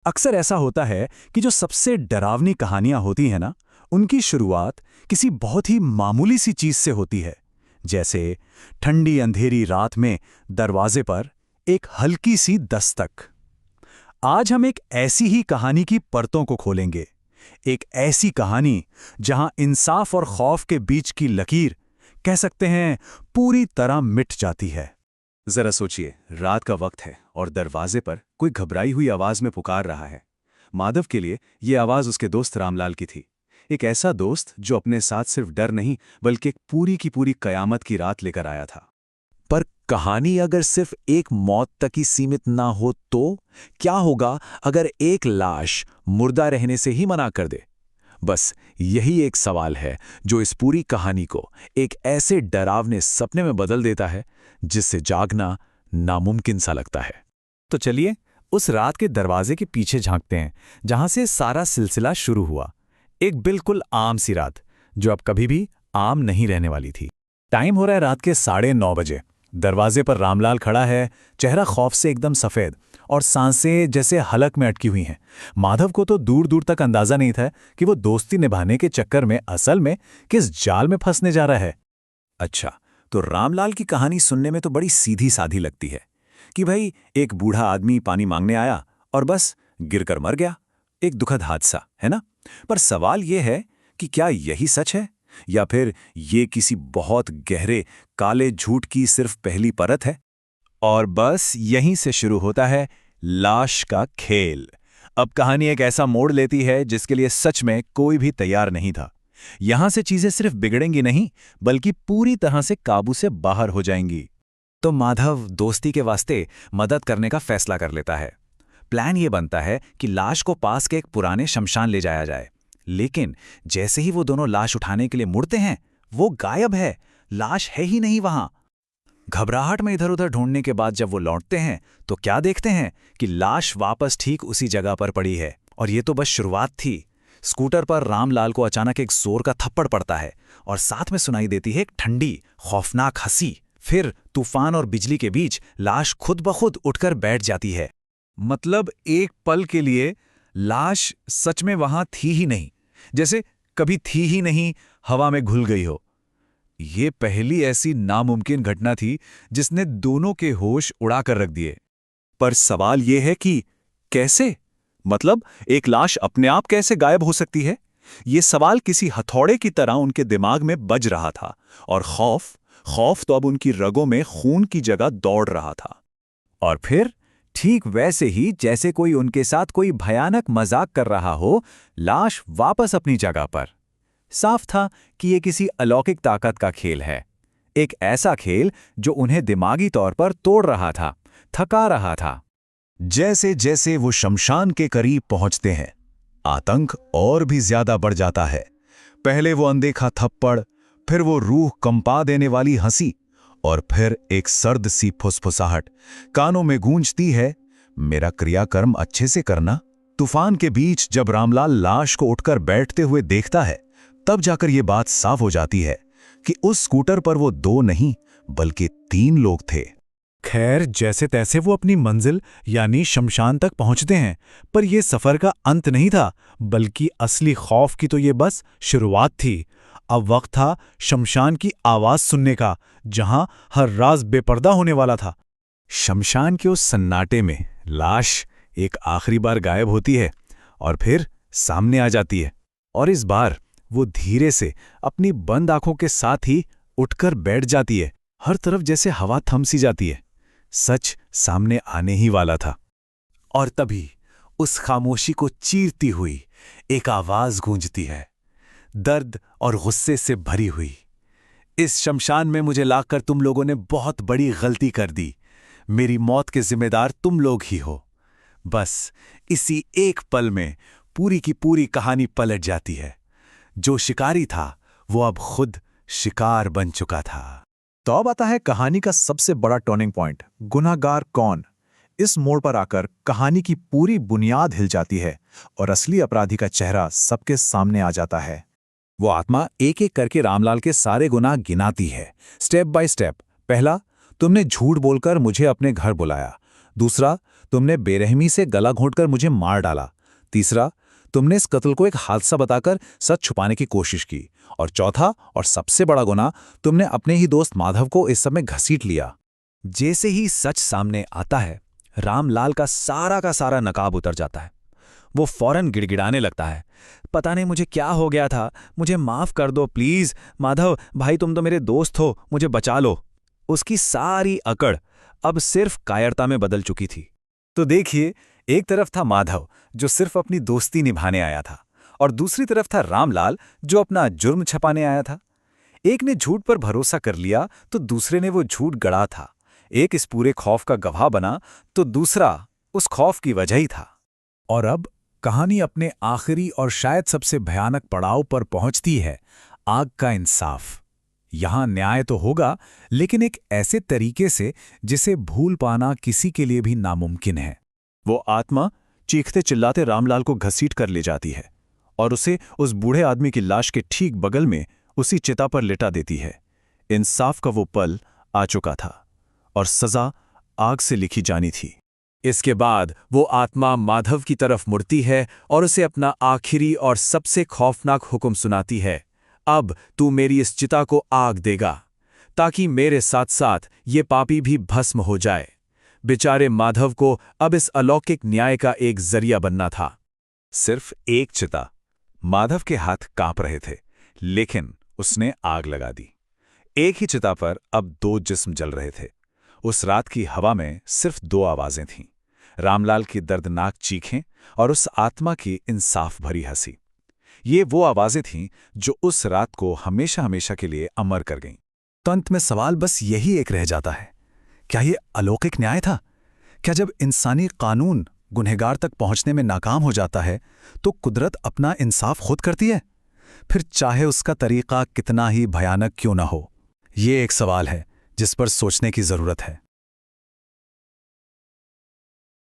अक्सर ऐसा होता है कि जो सबसे डरावनी कहानियां होती हैं ना, उनकी शुरुआत किसी बहुत ही मामूली सी चीज से होती है। जैसे ठंडी अंधेरी रात में दरवाजे पर एक हल्की सी दस्तक। आज हम एक ऐसी ही कहानी की परतों को खोलेंगे। एक ऐसी कहानी जहां इंसाफ और खौफ के बीच की लकीर, कह सकते हैं, पूरी तरह मिट जाती है। जरा सोचिए, रात का वक्त है और दरवाजे पर कोई घबराई हुई आवाज में पुकार रहा है। माधव के लिए ये आवाज उसके दोस्त रामलाल की थी। एक ऐसा दोस्त जो अपने साथ सिर्फ डर नहीं बल्कि एक पूरी की पूरी कयामत की रात लेकर आया था। पर कहानी अगर सिर्फ एक मौत तक ही सीमित ना हो तो क्या होगा अगर एक लाश मुर्दा रहने से ही मना कर दे? बस यही एक सवाल है जो इस पूरी कहानी को एक ऐसे डरावने सपने में बदल देता है जिससे जागना नामुमकिन सा लगता है। तो चलिए उस रात के दरवाजे के पीछे झांकते हैं, जहां से सारा सिलसिला शुरू हुआ। एक बिल्कुल आम सी रात, जो अब कभी भी आम नहीं रहने वाली थी। टाइम हो रहा है रात के 9:30 बजे। दरवाजे पर रामलाल खड़ा है, चेहरा खौफ से एकदम सफ़ेद और सांसें जैसे हलक में अटकी हुई हैं। माधव को तो दूर दूर तक अंदाजा नहीं था कि वो दोस्ती निभाने के चक्कर में असल में किस जाल में फंसने जा रहा है। अच्छा, तो रामलाल की कहानी सुनने में तो बड़ी सीधी साधी लगती है कि भाई एक बूढ़ा आदमी पानी मांगने आया और बस गिरकर मर गया। एक दुखद हादसा, है ना? पर सवाल यह है कि क्या यही सच है या फिर ये किसी बहुत गहरे काले झूठ की सिर्फ पहली परत है? और बस यहीं से शुरू होता है लाश का खेल। अब कहानी एक ऐसा मोड़ लेती है जिसके लिए सच में कोई भी तैयार नहीं था। यहां से चीजें सिर्फ बिगड़ेंगी नहीं, बल्कि पूरी तरह से काबू से बाहर हो जाएंगी। तो माधव दोस्ती के वास्ते मदद करने का फैसला कर लेता है। प्लान ये बनता है कि लाश को पास के एक पुराने शमशान ले जाया जाए। लेकिन जैसे ही वो दोनों लाश उठाने के लिए मुड़ते हैं, वो गायब है। लाश है ही नहीं वहां। घबराहट में इधर उधर ढूंढने के बाद जब वो लौटते हैं तो क्या देखते हैं कि लाश वापस ठीक उसी जगह पर पड़ी है। और ये तो बस शुरुआत थी। स्कूटर पर रामलाल को अचानक एक जोर का थप्पड़ पड़ता है और साथ में सुनाई देती है एक ठंडी खौफनाक हंसी। फिर तूफान और बिजली के बीच लाश खुद ब खुद उठकर बैठ जाती है। मतलब एक पल के लिए लाश सच में वहां थी ही नहीं, जैसे कभी थी ही नहीं, हवा में घुल गई हो। ये पहली ऐसी नामुमकिन घटना थी जिसने दोनों के होश उड़ाकर रख दिए। पर सवाल ये है कि कैसे? मतलब एक लाश अपने आप कैसे गायब हो सकती है? ये सवाल किसी हथौड़े की तरह उनके दिमाग में बज रहा था और खौफ तो अब उनकी रगों में खून की जगह दौड़ रहा था। और फिर ठीक वैसे ही जैसे कोई उनके साथ कोई भयानक मजाक कर रहा हो, लाश वापस अपनी जगह पर। साफ था कि ये किसी अलौकिक ताकत का खेल है। एक ऐसा खेल जो उन्हें दिमागी तौर पर तोड़ रहा था, थका रहा था। जैसे जैसे वो शमशान के करीब पहुंचते हैं, आतंक और भी ज्यादा बढ़ जाता है। पहले वो अनदेखा थप्पड़, फिर वो रूह कंपा देने वाली हंसी और फिर एक सर्द सी फुसफुसाहट कानों में गूंजती है, मेरा क्रियाकर्म अच्छे से करना। तूफान के बीच जब रामलाल लाश को उठकर बैठते हुए देखता है, तब जाकर ये बात साफ हो जाती है कि उस स्कूटर पर वो 2 नहीं बल्कि 3 लोग थे। खैर, जैसे तैसे वो अपनी मंजिल यानी शमशान तक पहुंचते हैं, पर यह सफर का अंत नहीं था, बल्कि असली खौफ की तो ये बस शुरुआत थी। अब वक्त था शमशान की आवाज सुनने का, जहां हर राज बेपर्दा होने वाला था। शमशान के उस सन्नाटे में लाश एक आखिरी बार गायब होती है और फिर सामने आ जाती है। और इस बार वो धीरे से अपनी बंद आंखों के साथ ही उठकर बैठ जाती है। हर तरफ जैसे हवा थम सी जाती है। सच सामने आने ही वाला था। और तभी उस खामोशी को चीरती हुई एक आवाज गूंजती है, दर्द और गुस्से से भरी हुई। इस शमशान में मुझे लाकर तुम लोगों ने बहुत बड़ी गलती कर दी। मेरी मौत के जिम्मेदार तुम लोग ही हो। बस इसी एक पल में पूरी की पूरी कहानी पलट जाती है। जो शिकारी था वो अब खुद शिकार बन चुका था। तो अब आता है कहानी का सबसे बड़ा टर्निंग पॉइंट, गुनहगार कौन। इस मोड़ पर आकर कहानी की पूरी बुनियाद हिल जाती है और असली अपराधी का चेहरा सबके सामने आ जाता है। वो आत्मा एक एक करके रामलाल के सारे गुनाह गिनाती है, स्टेप बाय स्टेप। पहला, तुमने झूठ बोलकर मुझे अपने घर बुलाया। दूसरा, तुमने बेरहमी से गला घोंटकर मुझे मार डाला। तीसरा, तुमने इस कत्ल को एक हादसा बताकर सच छुपाने की कोशिश की। और चौथा और सबसे बड़ा गुनाह, तुमने अपने ही दोस्त माधव को इस सब में घसीट लिया। जैसे ही सच सामने आता है, रामलाल का सारा नकाब उतर जाता है। वो फौरन गिड़गिड़ाने लगता है, पता नहीं मुझे क्या हो गया था, मुझे माफ कर दो प्लीज, माधव भाई तुम तो मेरे दोस्त हो, मुझे बचा लो। उसकी सारी अकड़ अब सिर्फ कायरता में बदल चुकी थी। तो देखिए, एक तरफ था माधव जो सिर्फ अपनी दोस्ती निभाने आया था, और दूसरी तरफ था रामलाल जो अपना जुर्म छपाने आया था। एक ने झूठ पर भरोसा कर लिया तो दूसरे ने वो झूठ गढ़ा था। एक इस पूरे खौफ का गवाह बना तो दूसरा उस खौफ की वजह ही था। और अब कहानी अपने आखिरी और शायद सबसे भयानक पड़ाव पर पहुंचती है, आग का इंसाफ। यहां न्याय तो होगा, लेकिन एक ऐसे तरीके से जिसे भूल पाना किसी के लिए भी नामुमकिन है। वो आत्मा चीखते चिल्लाते रामलाल को घसीट कर ले जाती है और उसे उस बूढ़े आदमी की लाश के ठीक बगल में उसी चिता पर लिटा देती है। इंसाफ का वो पल आ चुका था और सजा आग से लिखी जानी थी। इसके बाद वो आत्मा माधव की तरफ मुड़ती है और उसे अपना आखिरी और सबसे खौफनाक हुक्म सुनाती है, अब तू मेरी इस चिता को आग देगा, ताकि मेरे साथ साथ ये पापी भी भस्म हो जाए। बेचारे माधव को अब इस अलौकिक न्याय का एक जरिया बनना था। सिर्फ एक चिता। माधव के हाथ कांप रहे थे, लेकिन उसने आग लगा दी। एक ही चिता पर अब दो जिस्म जल रहे थे। उस रात की हवा में सिर्फ दो आवाजें थीं, रामलाल की दर्दनाक चीखें और उस आत्मा की इंसाफ भरी हंसी। ये वो आवाजें थीं जो उस रात को हमेशा हमेशा के लिए अमर कर गईं। तो अंत में सवाल बस यही एक रह जाता है, क्या ये अलौकिक न्याय था? क्या जब इंसानी कानून गुनहगार तक पहुंचने में नाकाम हो जाता है तो कुदरत अपना इंसाफ खुद करती है, फिर चाहे उसका तरीका कितना ही भयानक क्यों ना हो? ये एक सवाल है जिस पर सोचने की जरूरत है।